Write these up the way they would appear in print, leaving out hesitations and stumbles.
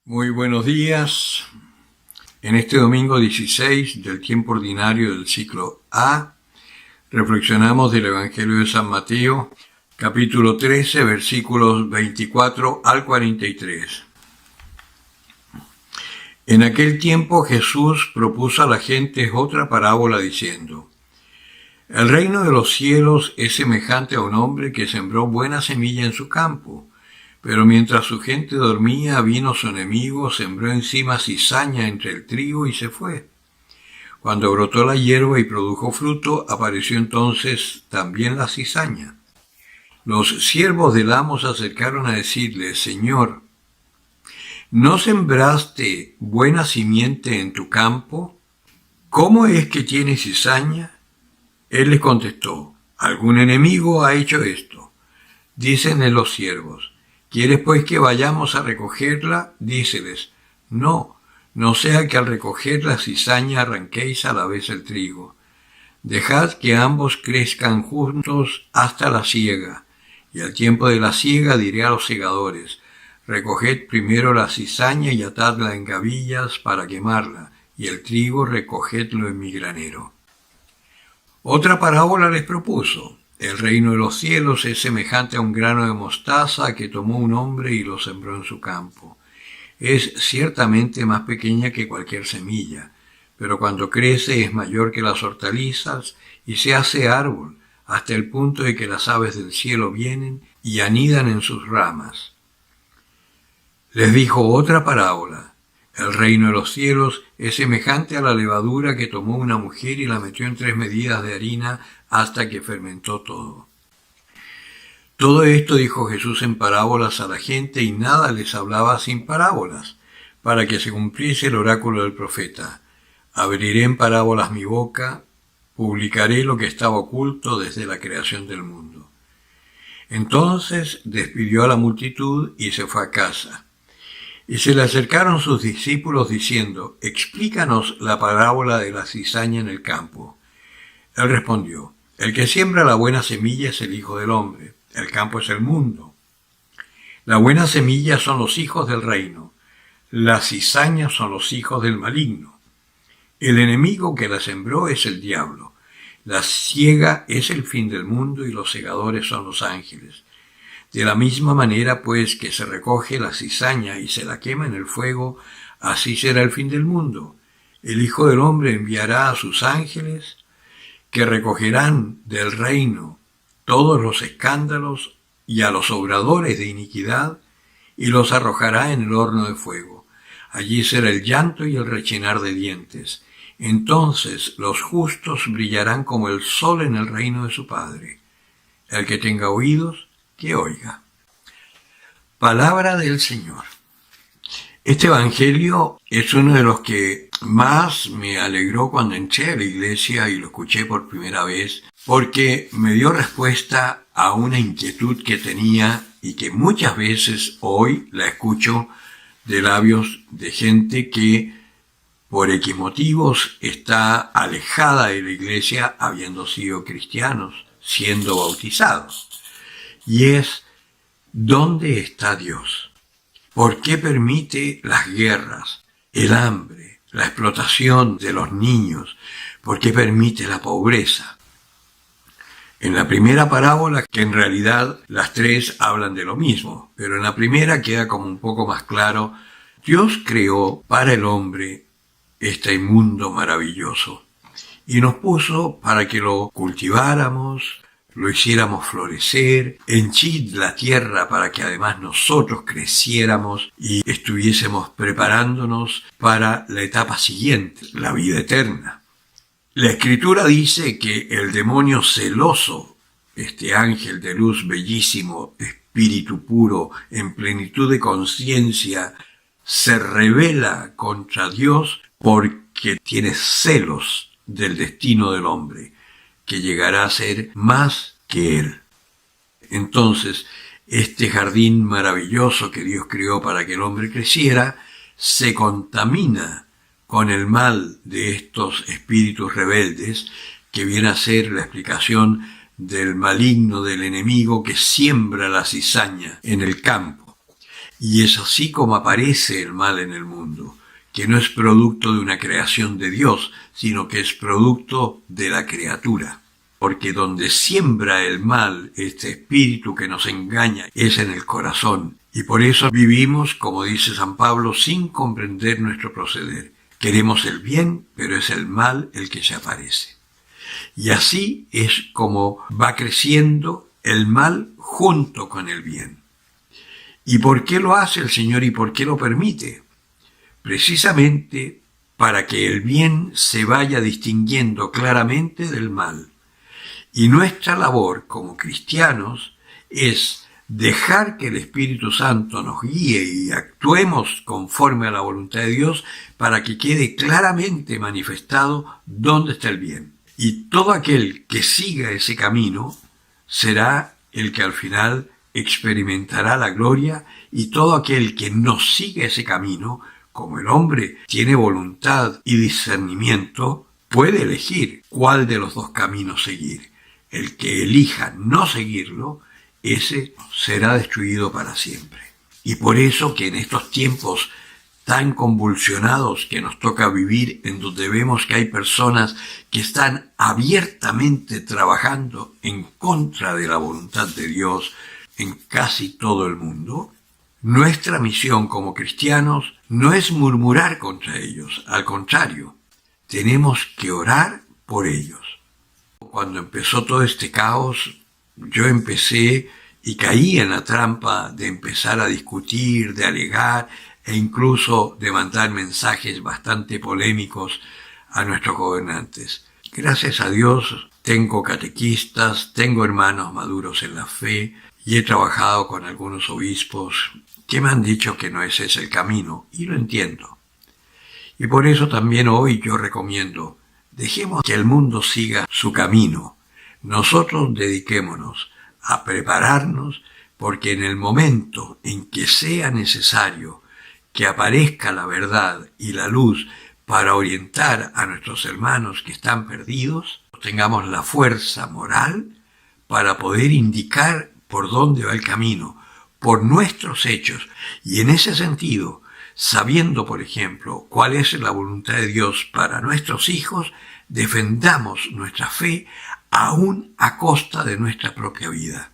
Muy buenos días. En este domingo 16 del tiempo ordinario del ciclo A, reflexionamos del Evangelio de San Mateo, capítulo 13, versículos 24 al 43. En aquel tiempo Jesús propuso a la gente otra parábola diciendo: El reino de los cielos es semejante a un hombre que sembró buena semilla en su campo. Pero mientras su gente dormía, vino su enemigo, sembró encima cizaña entre el trigo y se fue. Cuando brotó la hierba y produjo fruto, apareció entonces también la cizaña. Los siervos del amo se acercaron a decirle: Señor, ¿no sembraste buena simiente en tu campo? ¿Cómo es que tiene cizaña? Él les contestó: Algún enemigo ha hecho esto. Dícenle los siervos: ¿Quieres pues que vayamos a recogerla? Díceles: No, no sea que al recoger la cizaña arranquéis a la vez el trigo. Dejad que ambos crezcan juntos hasta la siega. Y al tiempo de la siega diré a los segadores: Recoged primero la cizaña y atadla en gavillas para quemarla, y el trigo recogedlo en mi granero. Otra parábola les propuso: El reino de los cielos es semejante a un grano de mostaza que tomó un hombre y lo sembró en su campo. Es ciertamente más pequeña que cualquier semilla, pero cuando crece es mayor que las hortalizas y se hace árbol, hasta el punto de que las aves del cielo vienen y anidan en sus ramas. Les dijo otra parábola: El reino de los cielos es semejante a la levadura que tomó una mujer y la metió en 3 medidas de harina hasta que fermentó todo. Todo esto dijo Jesús en parábolas a la gente, y nada les hablaba sin parábolas, para que se cumpliese el oráculo del profeta: Abriré en parábolas mi boca, publicaré lo que estaba oculto desde la creación del mundo. Entonces despidió a la multitud y se fue a casa. Y se le acercaron sus discípulos diciendo: Explícanos la parábola de la cizaña en el campo. Él respondió: El que siembra la buena semilla es el Hijo del Hombre. El campo es el mundo. La buena semilla son los hijos del reino. Las cizañas son los hijos del maligno. El enemigo que la sembró es el diablo. La siega es el fin del mundo y los segadores son los ángeles. De la misma manera, pues, que se recoge la cizaña y se la quema en el fuego, así será el fin del mundo. El Hijo del Hombre enviará a sus ángeles, que recogerán del reino todos los escándalos y a los obradores de iniquidad, y los arrojará en el horno de fuego. Allí será el llanto y el rechinar de dientes. Entonces los justos brillarán como el sol en el reino de su Padre. El que tenga oídos, que oiga. Palabra del Señor. Este evangelio es uno de los que más me alegró cuando entré a la iglesia y lo escuché por primera vez, porque me dio respuesta a una inquietud que tenía y que muchas veces hoy la escucho de labios de gente que por X motivos está alejada de la iglesia, habiendo sido cristianos, siendo bautizados. Y es: ¿dónde está Dios? ¿Por qué permite las guerras, el hambre, la explotación de los niños? ¿Por qué permite la pobreza? En la primera parábola, que en realidad las tres hablan de lo mismo, pero en la primera queda como un poco más claro: Dios creó para el hombre este mundo maravilloso y nos puso para que lo cultiváramos, lo hiciéramos florecer, henchid la tierra para que además nosotros creciéramos y estuviésemos preparándonos para la etapa siguiente, la vida eterna. La Escritura dice que el demonio celoso, este ángel de luz bellísimo, espíritu puro, en plenitud de conciencia, se rebela contra Dios porque tiene celos del destino del hombre, que llegará a ser más que él. Entonces, este jardín maravilloso que Dios creó para que el hombre creciera, se contamina con el mal de estos espíritus rebeldes, que viene a ser la explicación del maligno, del enemigo que siembra la cizaña en el campo. Y es así como aparece el mal en el mundo, que no es producto de una creación de Dios, sino que es producto de la criatura. Porque donde siembra el mal, este espíritu que nos engaña, es en el corazón. Y por eso vivimos, como dice San Pablo, sin comprender nuestro proceder. Queremos el bien, pero es el mal el que se aparece. Y así es como va creciendo el mal junto con el bien. ¿Y por qué lo hace el Señor y por qué lo permite? Precisamente para que el bien se vaya distinguiendo claramente del mal. Y nuestra labor como cristianos es dejar que el Espíritu Santo nos guíe y actuemos conforme a la voluntad de Dios para que quede claramente manifestado dónde está el bien. Y todo aquel que siga ese camino será el que al final experimentará la gloria, y todo aquel que no siga ese camino, como el hombre tiene voluntad y discernimiento, puede elegir cuál de los dos caminos seguir. El que elija no seguirlo, ese será destruido para siempre. Y por eso que en estos tiempos tan convulsionados que nos toca vivir, en donde vemos que hay personas que están abiertamente trabajando en contra de la voluntad de Dios en casi todo el mundo, nuestra misión como cristianos no es murmurar contra ellos, al contrario, tenemos que orar por ellos. Cuando empezó todo este caos, yo empecé y caí en la trampa de empezar a discutir, de alegar e incluso de mandar mensajes bastante polémicos a nuestros gobernantes. Gracias a Dios tengo catequistas, tengo hermanos maduros en la fe y he trabajado con algunos obispos que me han dicho que no ese es el camino, y lo entiendo. Y por eso también hoy yo recomiendo: dejemos que el mundo siga su camino. Nosotros dediquémonos a prepararnos, porque en el momento en que sea necesario que aparezca la verdad y la luz para orientar a nuestros hermanos que están perdidos, tengamos la fuerza moral para poder indicar por dónde va el camino, por nuestros hechos. Y en ese sentido, sabiendo, por ejemplo, cuál es la voluntad de Dios para nuestros hijos, defendamos nuestra fe aún a costa de nuestra propia vida.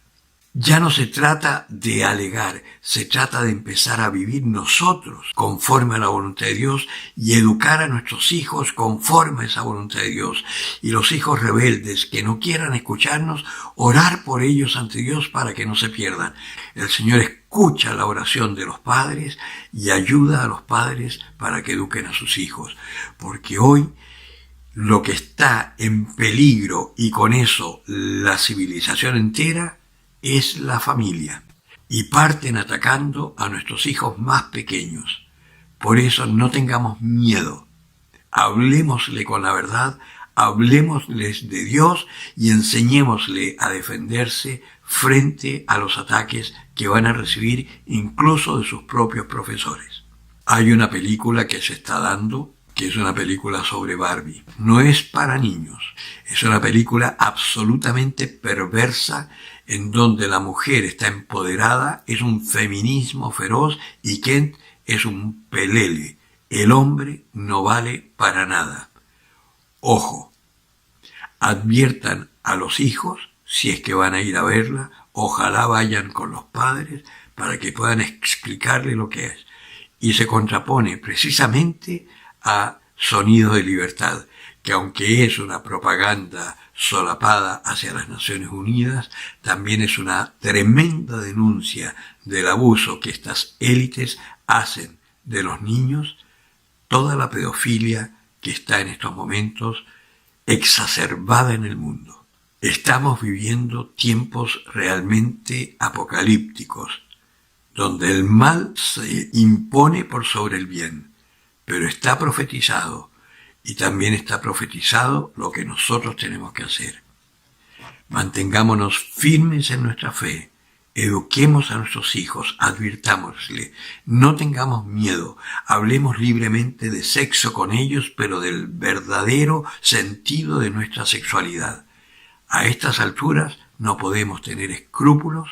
Ya no se trata de alegar, se trata de empezar a vivir nosotros conforme a la voluntad de Dios y educar a nuestros hijos conforme a esa voluntad de Dios. Y los hijos rebeldes que no quieran escucharnos, orar por ellos ante Dios para que no se pierdan. El Señor escucha la oración de los padres y ayuda a los padres para que eduquen a sus hijos. Porque hoy lo que está en peligro, y con eso la civilización entera, es la familia, y parten atacando a nuestros hijos más pequeños. Por eso no tengamos miedo, hablemosle con la verdad, hablemosles de Dios y enseñémosle a defenderse frente a los ataques que van a recibir incluso de sus propios profesores. Hay una película que se está dando, que es una película sobre Barbie. No es para niños, es una película absolutamente perversa, en donde la mujer está empoderada, es un feminismo feroz y Kent es un pelele. El hombre no vale para nada. Ojo, adviertan a los hijos, si es que van a ir a verla, ojalá vayan con los padres para que puedan explicarle lo que es. Y se contrapone precisamente a Sonido de Libertad, que aunque es una propaganda solapada hacia las Naciones Unidas, también es una tremenda denuncia del abuso que estas élites hacen de los niños, toda la pedofilia que está en estos momentos exacerbada en el mundo. Estamos viviendo tiempos realmente apocalípticos, donde el mal se impone por sobre el bien, pero está profetizado. Y también está profetizado lo que nosotros tenemos que hacer. Mantengámonos firmes en nuestra fe, eduquemos a nuestros hijos, advirtámosle, no tengamos miedo, hablemos libremente de sexo con ellos, pero del verdadero sentido de nuestra sexualidad. A estas alturas no podemos tener escrúpulos,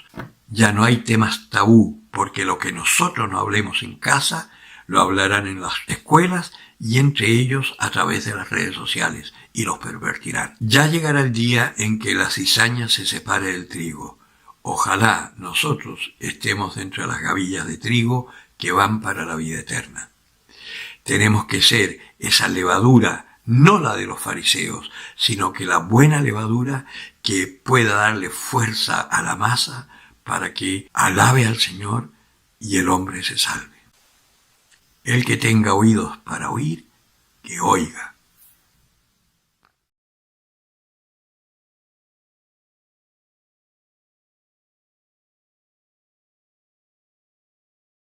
ya no hay temas tabú, porque lo que nosotros no hablemos en casa, lo hablarán en las escuelas y entre ellos a través de las redes sociales y los pervertirán. Ya llegará el día en que la cizaña se separe del trigo. Ojalá nosotros estemos dentro de las gavillas de trigo que van para la vida eterna. Tenemos que ser esa levadura, no la de los fariseos, sino que la buena levadura que pueda darle fuerza a la masa para que alabe al Señor y el hombre se salve. El que tenga oídos para oír, que oiga.